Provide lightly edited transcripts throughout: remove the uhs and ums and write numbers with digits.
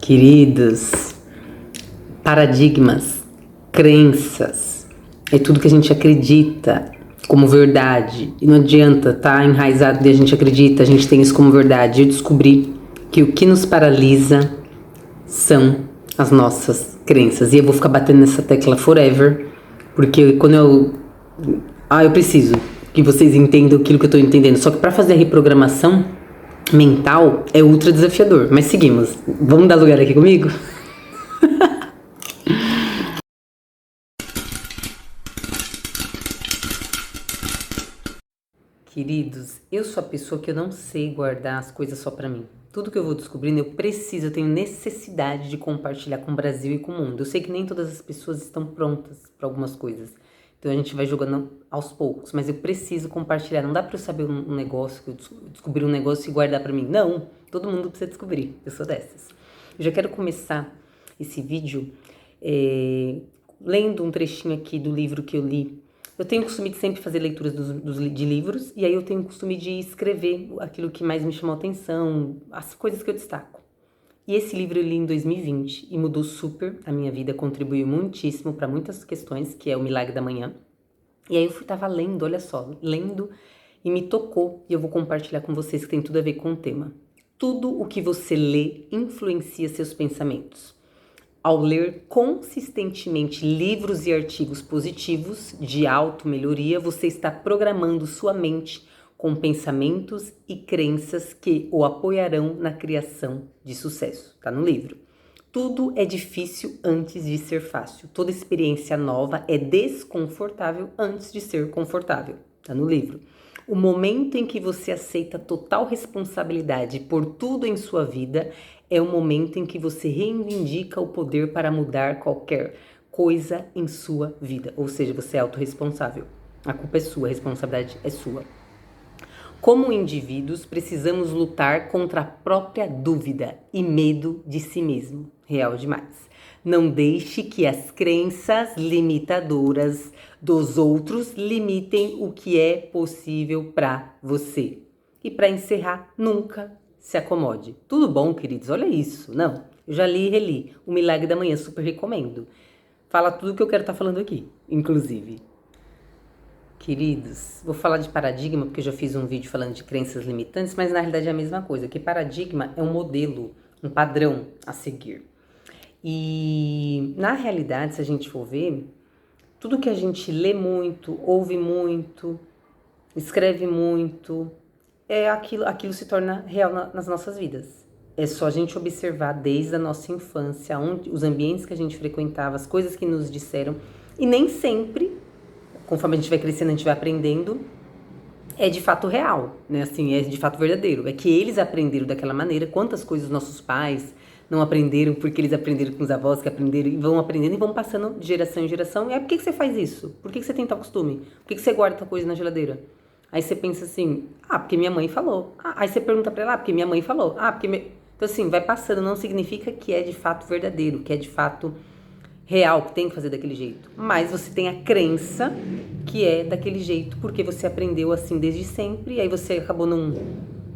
Queridos, paradigmas, crenças, é tudo que a gente acredita como verdade. E não adianta estar enraizado e a gente acredita, a gente tem isso como verdade. Eu descobri que o que nos paralisa são as nossas crenças. E eu vou ficar batendo nessa tecla forever, porque quando eu preciso que vocês entendam aquilo que eu tô entendendo. Só que para fazer a reprogramação mental é ultra desafiador. Mas seguimos. Vamos dar lugar aqui comigo? Queridos, eu sou a pessoa que eu não sei guardar as coisas só pra mim. Tudo que eu vou descobrindo, eu tenho necessidade de compartilhar com o Brasil e com o mundo. Eu sei que nem todas as pessoas estão prontas para algumas coisas. Então a gente vai jogando aos poucos, mas eu preciso compartilhar. Não dá pra eu saber um negócio, que eu descobrir um negócio e guardar pra mim. Não, todo mundo precisa descobrir. Eu sou dessas. Eu já quero começar esse vídeo lendo um trechinho aqui do livro que eu li. Eu tenho o costume de sempre fazer leituras de livros, e aí eu tenho o costume de escrever aquilo que mais me chamou a atenção, as coisas que eu destaco. E esse livro eu li em 2020 e mudou super a minha vida, contribuiu muitíssimo para muitas questões, que é O Milagre da Manhã. E aí eu tava lendo, olha só, lendo e me tocou, e eu vou compartilhar com vocês que tem tudo a ver com o tema. Tudo o que você lê influencia seus pensamentos. Ao ler consistentemente livros e artigos positivos de auto-melhoria, você está programando sua mente com pensamentos e crenças que o apoiarão na criação de sucesso. Tá no livro. Tudo é difícil antes de ser fácil. Toda experiência nova é desconfortável antes de ser confortável. Tá no livro. O momento em que você aceita total responsabilidade por tudo em sua vida é o momento em que você reivindica o poder para mudar qualquer coisa em sua vida. Ou seja, você é autorresponsável. A culpa é sua, a responsabilidade é sua. Como indivíduos, precisamos lutar contra a própria dúvida e medo de si mesmo. Real demais. Não deixe que as crenças limitadoras dos outros limitem o que é possível para você. E para encerrar, nunca se acomode. Tudo bom, queridos? Olha isso. Não, eu já li e reli. O Milagre da Manhã, super recomendo. Fala tudo o que eu quero estar falando aqui, inclusive. Queridos, vou falar de paradigma, porque eu já fiz um vídeo falando de crenças limitantes, mas na realidade é a mesma coisa, que paradigma é um modelo, um padrão a seguir. E na realidade, se a gente for ver, tudo que a gente lê muito, ouve muito, escreve muito, aquilo se torna real nas nossas vidas. É só a gente observar desde a nossa infância, os ambientes que a gente frequentava, as coisas que nos disseram, e nem sempre, conforme a gente vai crescendo, a gente vai aprendendo, é de fato real, né? Assim, é de fato verdadeiro. É que eles aprenderam daquela maneira. Quantas coisas nossos pais não aprenderam porque eles aprenderam com os avós que aprenderam e vão aprendendo e vão passando de geração em geração. E aí, por que você faz isso? Por que você tem tal costume? Por que você guarda tal coisa na geladeira? Aí você pensa assim, porque minha mãe falou. Aí você pergunta pra ela, porque minha mãe falou. Então assim, vai passando, não significa que é de fato verdadeiro, que é de fato real, que tem que fazer daquele jeito. Mas você tem a crença que é daquele jeito, porque você aprendeu assim desde sempre, e aí você acabou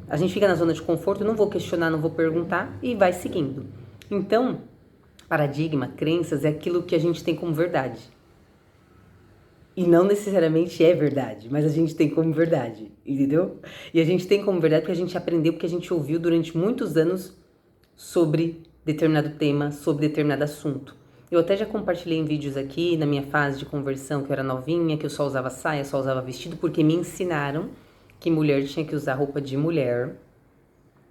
A gente fica na zona de conforto, não vou questionar, não vou perguntar, e vai seguindo. Então, paradigma, crenças, é aquilo que a gente tem como verdade. E não necessariamente é verdade, mas a gente tem como verdade, entendeu? E a gente tem como verdade porque a gente aprendeu, porque a gente ouviu durante muitos anos sobre determinado tema, sobre determinado assunto. Eu até já compartilhei em vídeos aqui, na minha fase de conversão, que eu era novinha, que eu só usava saia, só usava vestido, porque me ensinaram que mulher tinha que usar roupa de mulher.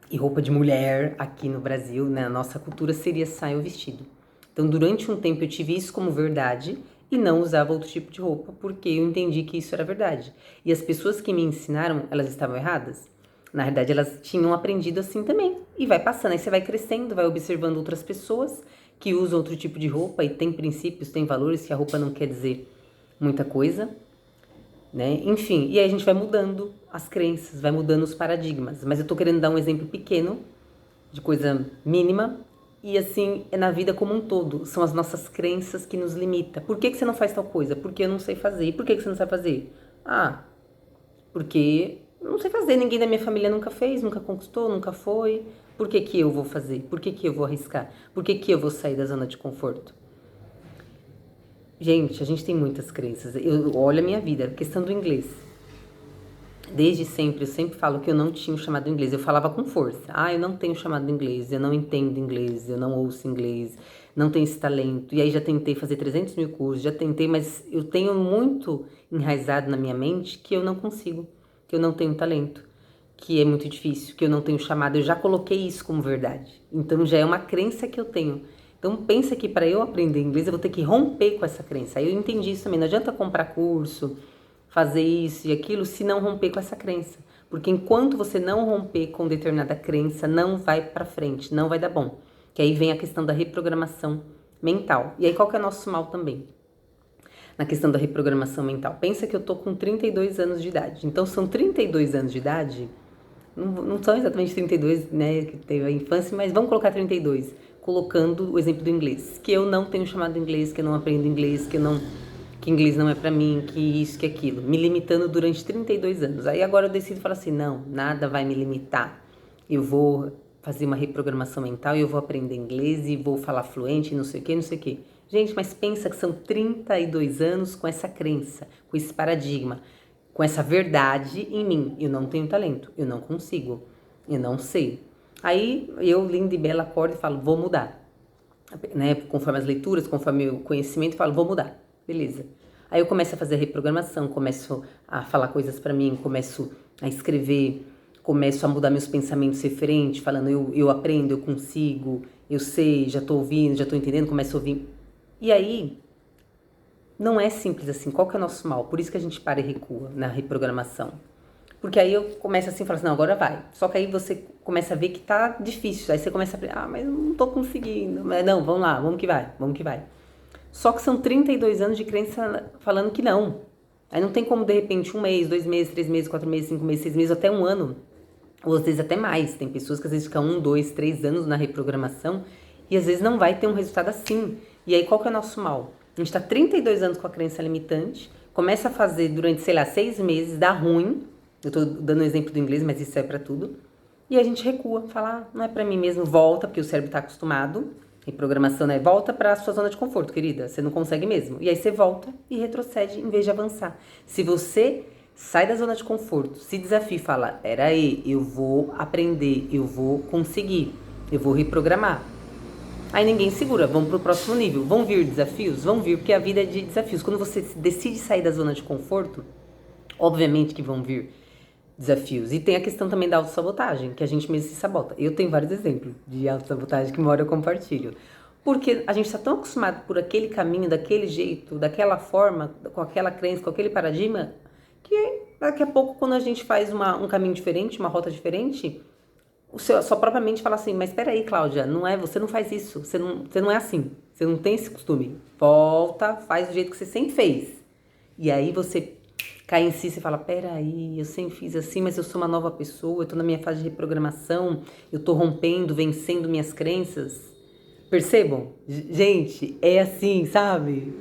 E roupa de mulher aqui no Brasil, né, na nossa cultura, seria saia ou vestido. Então, durante um tempo eu tive isso como verdade e não usava outro tipo de roupa, porque eu entendi que isso era verdade. E as pessoas que me ensinaram, elas estavam erradas? Na verdade, elas tinham aprendido assim também. E vai passando, aí você vai crescendo, vai observando outras pessoas que usam outro tipo de roupa e tem princípios, tem valores, que a roupa não quer dizer muita coisa, né? Enfim, e aí a gente vai mudando as crenças, vai mudando os paradigmas. Mas eu tô querendo dar um exemplo pequeno, de coisa mínima, e assim, é na vida como um todo. São as nossas crenças que nos limitam. Por que você não faz tal coisa? Porque eu não sei fazer. E por que você não sabe fazer? Porque eu não sei fazer. Ninguém da minha família nunca fez, nunca conquistou, nunca foi. Por que que eu vou fazer? Por que que eu vou arriscar? Por que que eu vou sair da zona de conforto? Gente, a gente tem muitas crenças. Olha a minha vida, questão do inglês. Desde sempre, eu sempre falo que eu não tinha o chamado inglês. Eu falava com força. Ah, eu não tenho chamado inglês, eu não entendo inglês, eu não ouço inglês, não tenho esse talento. E aí já tentei fazer 300 mil cursos, já tentei, mas eu tenho muito enraizado na minha mente que eu não consigo, que eu não tenho talento, que é muito difícil, que eu não tenho chamado. Eu já coloquei isso como verdade. Então já é uma crença que eu tenho. Então pensa que para eu aprender inglês eu vou ter que romper com essa crença. Aí eu entendi isso também. Não adianta comprar curso, fazer isso e aquilo se não romper com essa crença. Porque enquanto você não romper com determinada crença, não vai para frente, não vai dar bom. Que aí vem a questão da reprogramação mental. E aí qual que é o nosso mal também? Na questão da reprogramação mental. Pensa que eu tô com 32 anos de idade. Então são 32 anos de idade, não são exatamente 32, né, que teve a infância, mas vamos colocar 32, colocando o exemplo do inglês. Que eu não tenho chamado inglês, que eu não aprendo inglês, que inglês não é pra mim, que isso, que aquilo, me limitando durante 32 anos. Aí agora eu decido falar assim, não, nada vai me limitar. Eu vou fazer uma reprogramação mental e eu vou aprender inglês e vou falar fluente, não sei o que, não sei o que. Gente, mas pensa que são 32 anos com essa crença, com esse paradigma, com essa verdade em mim. Eu não tenho talento, eu não consigo, eu não sei. Aí eu, linda e bela, acordo e falo, vou mudar. Né? Conforme as leituras, conforme o conhecimento, falo, vou mudar. Beleza. Aí eu começo a fazer a reprogramação, começo a falar coisas pra mim, começo a escrever, começo a mudar meus pensamentos referentes, falando eu aprendo, eu consigo, eu sei, já tô ouvindo, já tô entendendo, começo a ouvir. E aí, não é simples assim. Qual que é o nosso mal? Por isso que a gente para e recua na reprogramação. Porque aí eu começo assim, falo assim, não, agora vai. Só que aí você começa a ver que tá difícil. Aí você começa a mas eu não tô conseguindo. Mas não, vamos lá, vamos que vai, vamos que vai. Só que são 32 anos de crença falando que não. Aí não tem como, de repente, 1 mês, 2 meses, 3 meses, 4 meses, 5 meses, 6 meses, até 1 ano. Ou às vezes até mais. Tem pessoas que às vezes ficam 1, 2, 3 anos na reprogramação e às vezes não vai ter um resultado assim. E aí qual que é o nosso mal? A gente tá 32 anos com a crença limitante, começa a fazer durante, sei lá, 6 meses, dá ruim. Eu tô dando um exemplo do inglês, mas isso é pra tudo. E a gente recua, fala, não é pra mim mesmo, volta, porque o cérebro tá acostumado. Reprogramação, né? Volta pra sua zona de conforto, querida. Você não consegue mesmo. E aí você volta e retrocede em vez de avançar. Se você sai da zona de conforto, se desafia e fala, peraí, eu vou aprender, eu vou conseguir, eu vou reprogramar. Aí ninguém segura, vamos pro próximo nível. Vão vir desafios? Vão vir, porque a vida é de desafios. Quando você decide sair da zona de conforto, obviamente que vão vir desafios. E tem a questão também da autossabotagem, que a gente mesmo se sabota. Eu tenho vários exemplos de autossabotagem que uma hora eu compartilho. Porque a gente está tão acostumado por aquele caminho, daquele jeito, daquela forma, com aquela crença, com aquele paradigma, que daqui a pouco, quando a gente faz um caminho diferente, uma rota diferente, a sua própria mente fala assim, mas espera aí, Cláudia, você não faz isso, você não é assim, você não tem esse costume. Volta, faz do jeito que você sempre fez. E aí você cai em si e fala, peraí, eu sempre fiz assim, mas eu sou uma nova pessoa, eu tô na minha fase de reprogramação, eu tô rompendo, vencendo minhas crenças. Percebam? Gente, é assim, sabe?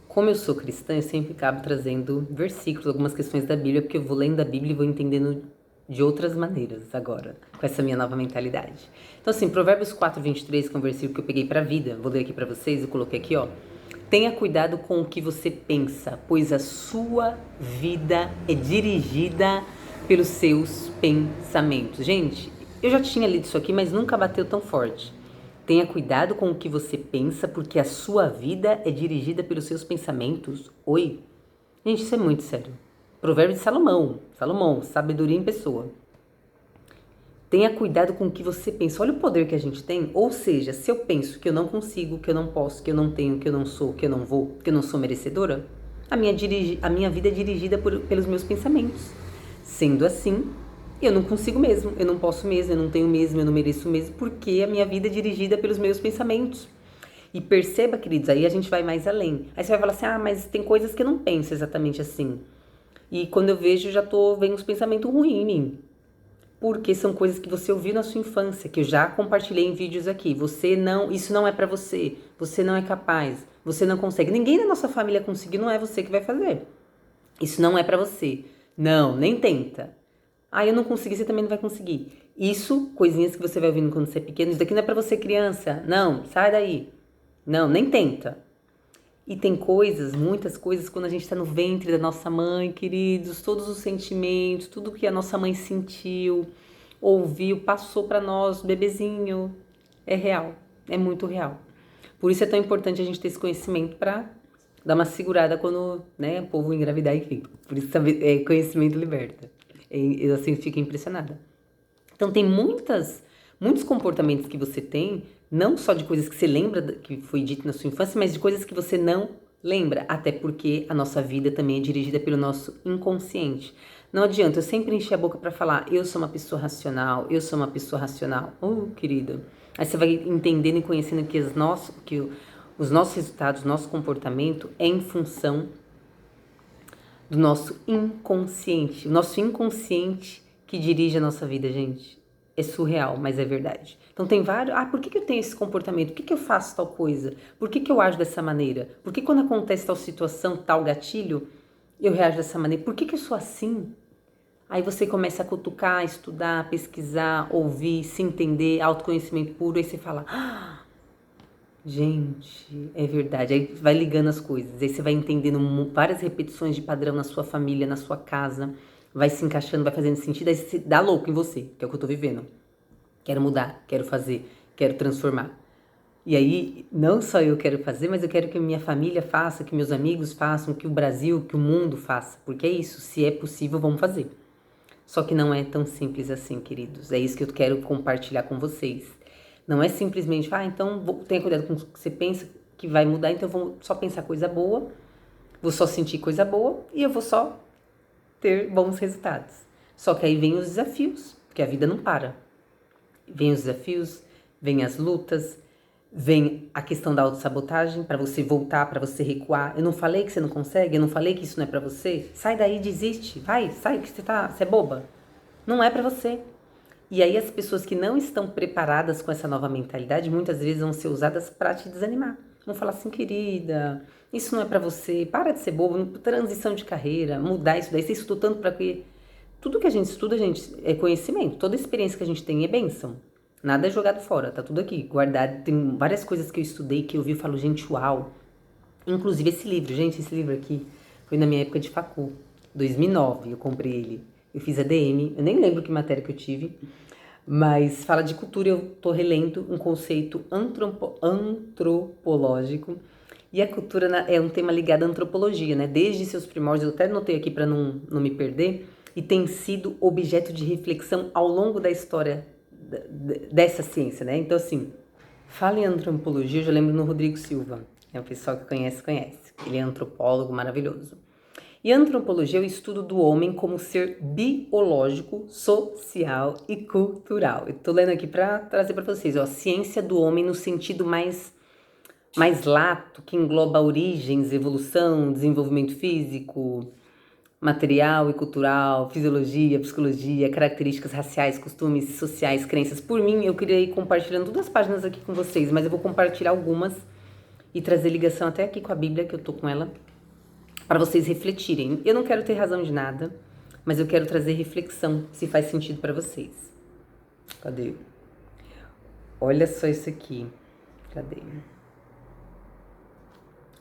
Como eu sou cristã, eu sempre acabo trazendo versículos, algumas questões da Bíblia, porque eu vou lendo a Bíblia e vou entendendo de outras maneiras agora, com essa minha nova mentalidade. Então assim, Provérbios 4:23, que é um versículo que eu peguei pra vida, vou ler aqui pra vocês, eu coloquei aqui, ó. Tenha cuidado com o que você pensa, pois a sua vida é dirigida pelos seus pensamentos. Gente, eu já tinha lido isso aqui, mas nunca bateu tão forte. Tenha cuidado com o que você pensa, porque a sua vida é dirigida pelos seus pensamentos. Oi? Gente, isso é muito sério. Provérbio de Salomão. Salomão, sabedoria em pessoa. Tenha cuidado com o que você pensa. Olha o poder que a gente tem. Ou seja, se eu penso que eu não consigo, que eu não posso, que eu não tenho, que eu não sou, que eu não vou, que eu não sou merecedora, a minha vida é dirigida pelos meus pensamentos. Sendo assim, eu não consigo mesmo, eu não posso mesmo, eu não tenho mesmo, eu não mereço mesmo, porque a minha vida é dirigida pelos meus pensamentos. E perceba, queridos, aí a gente vai mais além. Aí você vai falar assim, mas tem coisas que eu não penso exatamente assim. E quando eu vejo, vem uns pensamentos ruins em mim. Porque são coisas que você ouviu na sua infância, que eu já compartilhei em vídeos aqui. Isso não é pra você, você não é capaz, você não consegue. Ninguém na nossa família conseguiu, não é você que vai fazer. Isso não é pra você. Não, nem tenta. Eu não consegui, você também não vai conseguir. Isso, coisinhas que você vai ouvindo quando você é pequeno, isso daqui não é pra você criança, não, sai daí, não, nem tenta. E tem coisas, muitas coisas, quando a gente tá no ventre da nossa mãe, queridos, todos os sentimentos, tudo que a nossa mãe sentiu, ouviu, passou pra nós, bebezinho, é real, é muito real. Por isso é tão importante a gente ter esse conhecimento pra dar uma segurada quando, né, o povo engravidar, enfim. Por isso conhecimento liberta. Eu assim fico impressionada. Então tem muitos comportamentos que você tem, não só de coisas que você lembra que foi dito na sua infância, mas de coisas que você não lembra, até porque a nossa vida também é dirigida pelo nosso inconsciente. Não adianta eu sempre encher a boca para falar, eu sou uma pessoa racional, eu sou uma pessoa racional. Oh, querida. Aí você vai entendendo e conhecendo que os nossos resultados, nosso comportamento é em função do nosso inconsciente. O nosso inconsciente que dirige a nossa vida, gente. É surreal, mas é verdade. Então tem vários... por que eu tenho esse comportamento? Por que eu faço tal coisa? Por que eu ajo dessa maneira? Por que quando acontece tal situação, tal gatilho, eu reajo dessa maneira? Por que eu sou assim? Aí você começa a cutucar, estudar, pesquisar, ouvir, se entender, autoconhecimento puro, aí você fala... gente, é verdade. Aí vai ligando as coisas. Aí você vai entendendo várias repetições de padrão na sua família, na sua casa. Vai se encaixando, vai fazendo sentido. Aí você dá louco em você, que é o que eu tô vivendo. Quero mudar, quero fazer, quero transformar. E aí, não só eu quero fazer, mas eu quero que minha família faça, que meus amigos façam, que o Brasil, que o mundo faça. Porque é isso, se é possível, vamos fazer. Só que não é tão simples assim, queridos. É isso que eu quero compartilhar com vocês. Não é simplesmente, então tenha cuidado com o que você pensa que vai mudar, então eu vou só pensar coisa boa, vou só sentir coisa boa e eu vou só ter bons resultados. Só que aí vem os desafios, porque a vida não para. Vem os desafios, vem as lutas, vem a questão da autossabotagem, para você voltar, para você recuar. Eu não falei que você não consegue, eu não falei que isso não é para você. Sai daí, desiste, vai, sai que você é boba. Não é para você. E aí as pessoas que não estão preparadas com essa nova mentalidade, muitas vezes vão ser usadas para te desanimar. Vão falar assim, querida, isso não é para você, para de ser bobo, transição de carreira, mudar isso daí, você estudou tanto para quê? Tudo que a gente estuda, gente, é conhecimento. Toda experiência que a gente tem é bênção. Nada é jogado fora, tá tudo aqui, guardado. Tem várias coisas que eu estudei, que eu vi e falo, gente, uau. Inclusive esse livro, gente, esse livro aqui foi na minha época de facul, 2009, eu comprei ele. Eu fiz ADM, eu nem lembro que matéria que eu tive, mas fala de cultura, eu tô relendo um conceito antropológico, e a cultura é um tema ligado à antropologia, né? Desde seus primórdios, eu até notei aqui para não me perder, e tem sido objeto de reflexão ao longo da história dessa ciência, né? Então, assim, fala em antropologia, eu já lembro no Rodrigo Silva, o pessoal que conhece. Ele é antropólogo maravilhoso. E a antropologia é o estudo do homem como ser biológico, social e cultural. Eu tô lendo aqui para trazer para vocês, a ciência do homem no sentido mais lato, que engloba origens, evolução, desenvolvimento físico, material e cultural, fisiologia, psicologia, características raciais, costumes sociais, crenças. Por mim, eu queria ir compartilhando todas as páginas aqui com vocês, mas eu vou compartilhar algumas e trazer ligação até aqui com a Bíblia, que eu tô com ela, para vocês refletirem. Eu não quero ter razão de nada, mas eu quero trazer reflexão, se faz sentido para vocês. Cadê? Olha só isso aqui. Cadê?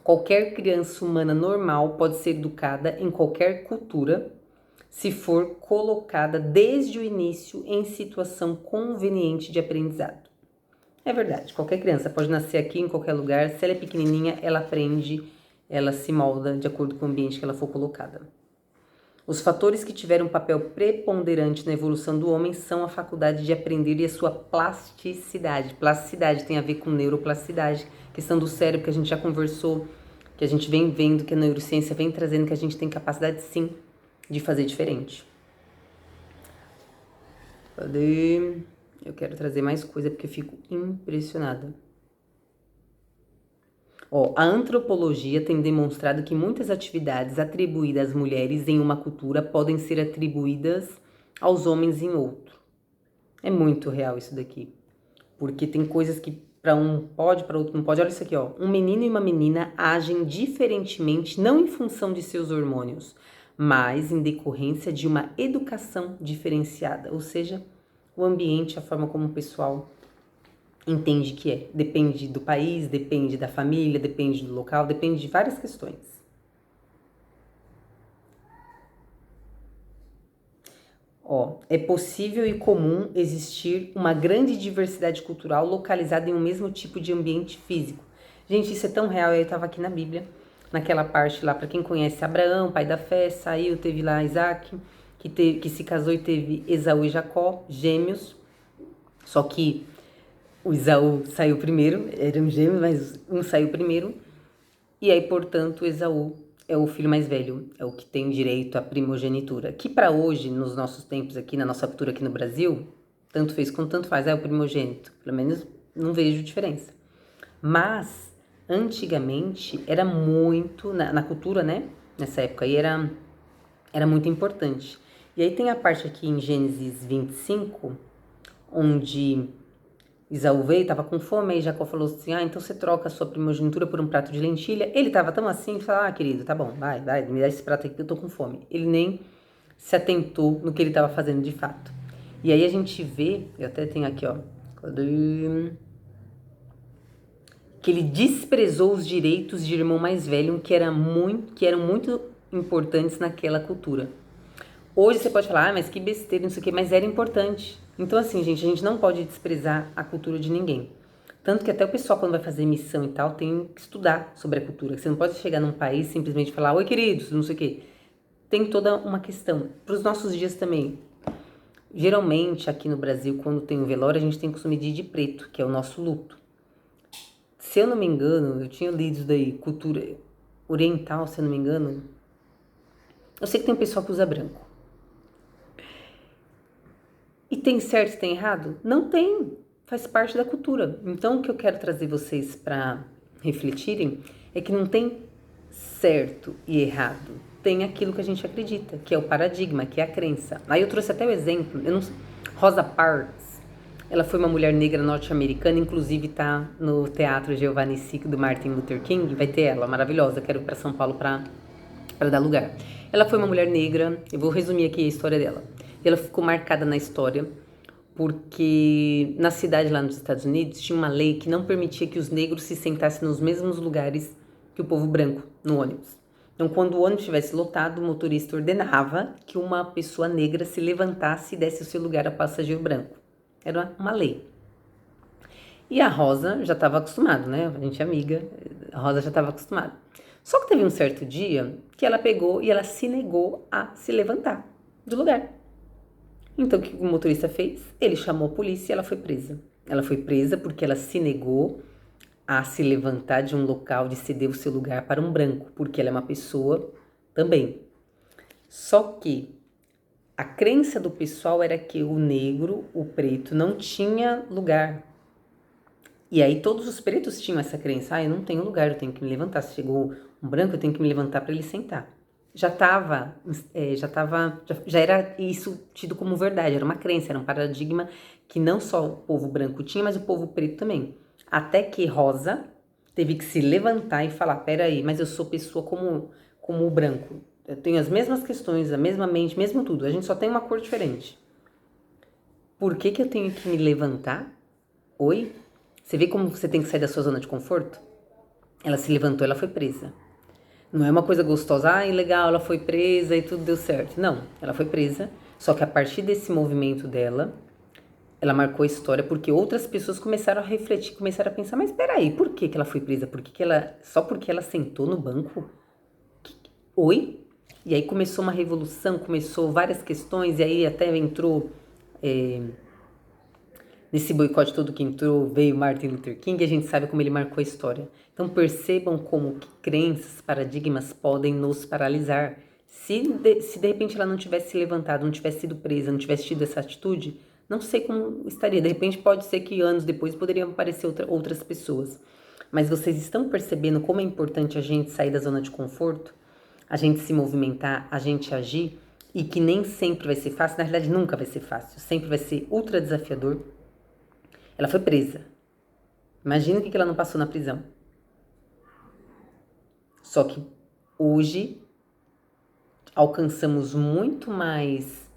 Qualquer criança humana normal pode ser educada em qualquer cultura, se for colocada desde o início em situação conveniente de aprendizado. É verdade, qualquer criança pode nascer aqui em qualquer lugar, se ela é pequenininha, ela aprende, ela se molda de acordo com o ambiente que ela for colocada. Os fatores que tiveram um papel preponderante na evolução do homem são a faculdade de aprender e a sua plasticidade. Plasticidade tem a ver com neuroplasticidade, questão do cérebro que a gente já conversou, que a gente vem vendo, que a neurociência vem trazendo, que a gente tem capacidade sim de fazer diferente. Cadê? Eu quero trazer mais coisa porque eu fico impressionada. A antropologia tem demonstrado que muitas atividades atribuídas às mulheres em uma cultura podem ser atribuídas aos homens em outro. É muito real isso daqui. Porque tem coisas que para um pode, para outro não pode. Olha isso aqui, ó. Um menino e uma menina agem diferentemente, não em função de seus hormônios, mas em decorrência de uma educação diferenciada. Ou seja, o ambiente, a forma como o pessoal entende que é. Depende do país, depende da família, depende do local, depende de várias questões. Ó, é possível e comum existir uma grande diversidade cultural localizada em um mesmo tipo de ambiente físico. Gente, isso é tão real. Eu estava aqui na Bíblia, naquela parte lá, para quem conhece Abraão, pai da fé, saiu, teve lá Isaac, que se casou e teve Esaú e Jacó, gêmeos. Só que o Esaú saiu primeiro, eram gêmeos, mas um saiu primeiro. E aí, portanto, Esaú é o filho mais velho, é o que tem direito à primogenitura. Que para hoje, nos nossos tempos aqui, na nossa cultura aqui no Brasil, tanto fez quanto tanto faz, é o primogênito. Pelo menos não vejo diferença. Mas, antigamente, era muito, na cultura, né? Nessa época aí, era muito importante. E aí tem a parte aqui em Gênesis 25, onde Esaú veio, estava com fome, aí Jacó falou assim, então você troca a sua primogenitura por um prato de lentilha. Ele estava tão assim, ele falou, querido, tá bom, vai, me dá esse prato aqui que eu tô com fome. Ele nem se atentou no que ele estava fazendo de fato. E aí a gente vê, eu até tenho aqui, ó, que ele desprezou os direitos de irmão mais velho que eram muito importantes naquela cultura. Hoje você pode falar, mas que besteira, não sei o quê, mas era importante. Então, assim, gente, a gente não pode desprezar a cultura de ninguém. Tanto que até o pessoal, quando vai fazer missão e tal, tem que estudar sobre a cultura. Você não pode chegar num país e simplesmente falar, oi, queridos, não sei o quê. Tem toda uma questão. Para os nossos dias também. Geralmente, aqui no Brasil, quando tem um velório, a gente tem o costume de ir de preto, que é o nosso luto. Se eu não me engano, eu tinha lido isso daí, cultura oriental, se eu não me engano. Eu sei que tem um pessoal que usa branco. E tem certo e tem errado? Não tem. Faz parte da cultura. Então, o que eu quero trazer vocês para refletirem é que não tem certo e errado. Tem aquilo que a gente acredita, que é o paradigma, que é a crença. Aí eu trouxe até o exemplo. Rosa Parks, ela foi uma mulher negra norte-americana, inclusive tá no Teatro Giovanni Sic do Martin Luther King. Vai ter ela, maravilhosa. Quero ir para São Paulo para dar lugar. Ela foi uma mulher negra. Eu vou resumir aqui a história dela. Ela ficou marcada na história porque na cidade lá nos Estados Unidos tinha uma lei que não permitia que os negros se sentassem nos mesmos lugares que o povo branco no ônibus. Então, quando o ônibus estivesse lotado, o motorista ordenava que uma pessoa negra se levantasse e desse o seu lugar ao passageiro branco. Era uma lei. E a Rosa já estava acostumada, né? A gente é amiga, a Rosa já estava acostumada. Só que teve um certo dia que ela pegou e ela se negou a se levantar do lugar. Então, o que o motorista fez? Ele chamou a polícia e ela foi presa. Ela foi presa porque ela se negou a se levantar de um local, de ceder o seu lugar para um branco, porque ela é uma pessoa também. Só que a crença do pessoal era que o negro, o preto, não tinha lugar. E aí todos os pretos tinham essa crença, eu não tenho lugar, eu tenho que me levantar. Se chegou um branco, eu tenho que me levantar para ele sentar. Já era isso tido como verdade, era uma crença, era um paradigma que não só o povo branco tinha, mas o povo preto também. Até que Rosa teve que se levantar e falar, peraí, mas eu sou pessoa como o branco. Eu tenho as mesmas questões, a mesma mente, mesmo tudo, a gente só tem uma cor diferente. Por que eu tenho que me levantar? Oi? Você vê como você tem que sair da sua zona de conforto? Ela se levantou, ela foi presa. Não é uma coisa gostosa, legal, ela foi presa e tudo deu certo. Não, ela foi presa, só que a partir desse movimento dela, ela marcou a história porque outras pessoas começaram a refletir, começaram a pensar, mas peraí, por que ela foi presa? Só porque ela sentou no banco? Oi? E aí começou uma revolução, começou várias questões, e aí até entrou... Nesse boicote todo que entrou, veio Martin Luther King, a gente sabe como ele marcou a história. Então percebam como que crenças, paradigmas podem nos paralisar. Se de repente ela não tivesse se levantado, não tivesse sido presa, não tivesse tido essa atitude, não sei como estaria. De repente pode ser que anos depois poderiam aparecer outras pessoas. Mas vocês estão percebendo como é importante a gente sair da zona de conforto? A gente se movimentar, a gente agir? E que nem sempre vai ser fácil, na realidade nunca vai ser fácil, sempre vai ser ultra desafiador. Ela foi presa. Imagina o que ela não passou na prisão. Só que hoje alcançamos muito mais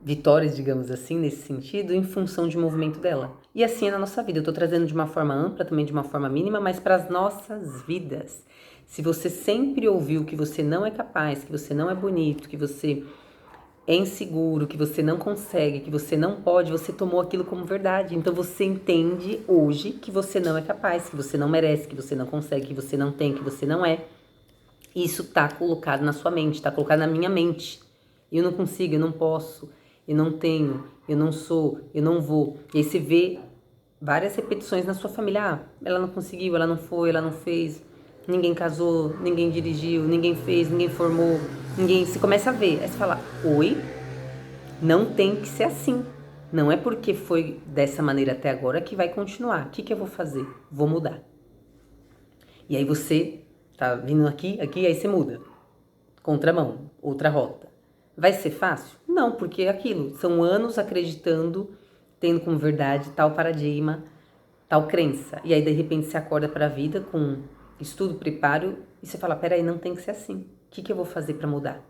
vitórias, digamos assim, nesse sentido, em função de movimento dela. E assim é na nossa vida. Eu tô trazendo de uma forma ampla, também de uma forma mínima, mas para as nossas vidas. Se você sempre ouviu que você não é capaz, que você não é bonito, que você é inseguro, que você não consegue, que você não pode, você tomou aquilo como verdade. Então você entende hoje que você não é capaz, que você não merece, que você não consegue, que você não tem, que você não é. Isso tá colocado na sua mente, tá colocado na minha mente. Eu não consigo, eu não posso, eu não tenho, eu não sou, eu não vou. E aí você vê várias repetições na sua família. Ah, ela não conseguiu, ela não foi, ela não fez. Ninguém casou, ninguém dirigiu, ninguém fez, ninguém formou, ninguém. Você começa a ver. Aí você fala: oi, não tem que ser assim. Não é porque foi dessa maneira até agora que vai continuar. O que, que eu vou fazer? Vou mudar. E aí você tá vindo aqui, aí você muda. Contramão, outra rota. Vai ser fácil? Não, porque é aquilo. São anos acreditando, tendo como verdade tal paradigma, tal crença. E aí, de repente, você acorda para a vida com estudo, preparo, e você fala: peraí, não tem que ser assim. O que, que eu vou fazer para mudar?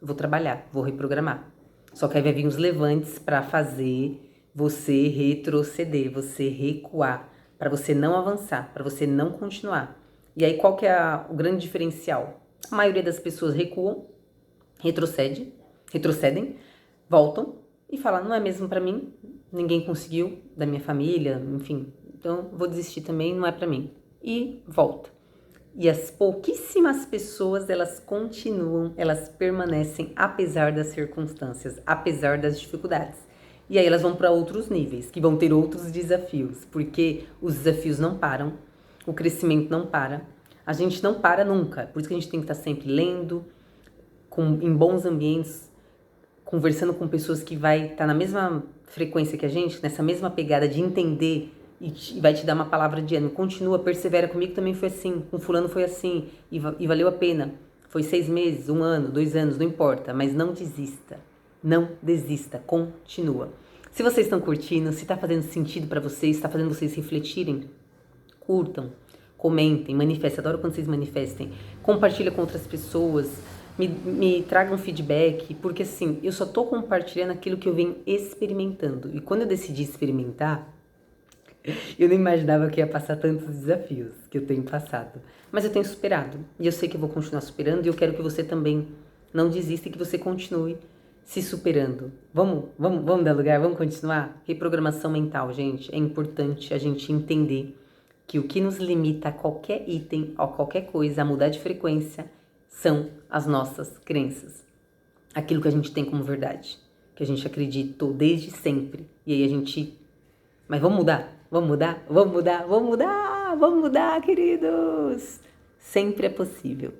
Vou trabalhar, vou reprogramar. Só que aí vai vir os levantes para fazer você retroceder, você recuar, para você não avançar, para você não continuar. E aí, qual que é o grande diferencial? A maioria das pessoas recuam, retrocedem, voltam e falam: não é mesmo para mim, ninguém conseguiu da minha família, enfim, então vou desistir também, não é para mim. E volta. E as pouquíssimas pessoas, elas continuam, elas permanecem apesar das circunstâncias, apesar das dificuldades. E aí elas vão para outros níveis, que vão ter outros desafios, porque os desafios não param, o crescimento não para, a gente não para nunca. Por isso que a gente tem que estar sempre lendo, em bons ambientes, conversando com pessoas que vai estar na mesma frequência que a gente, nessa mesma pegada de entender e vai te dar uma palavra de ânimo. Continua, persevera. Comigo também foi assim, com fulano foi assim e valeu a pena. Foi 6 meses, 1 ano, 2 anos, não importa, mas não desista. Não desista, continua. Se vocês estão curtindo, se está fazendo sentido para vocês, está fazendo vocês refletirem, curtam, comentem, manifestem. Adoro quando vocês manifestem. Compartilha com outras pessoas. Me tragam feedback, porque assim, eu só tô compartilhando aquilo que eu venho experimentando. E quando eu decidi experimentar, eu não imaginava que ia passar tantos desafios que eu tenho passado. Mas eu tenho superado. E eu sei que eu vou continuar superando. E eu quero que você também não desista e que você continue se superando. Vamos dar lugar? Vamos continuar? Reprogramação mental, gente. É importante a gente entender que o que nos limita a qualquer item, a qualquer coisa, a mudar de frequência, são as nossas crenças. Aquilo que a gente tem como verdade. Que a gente acreditou desde sempre. E aí a gente... Mas vamos mudar? Vamos mudar? Vamos mudar? Vamos mudar? Vamos mudar, queridos! Sempre é possível.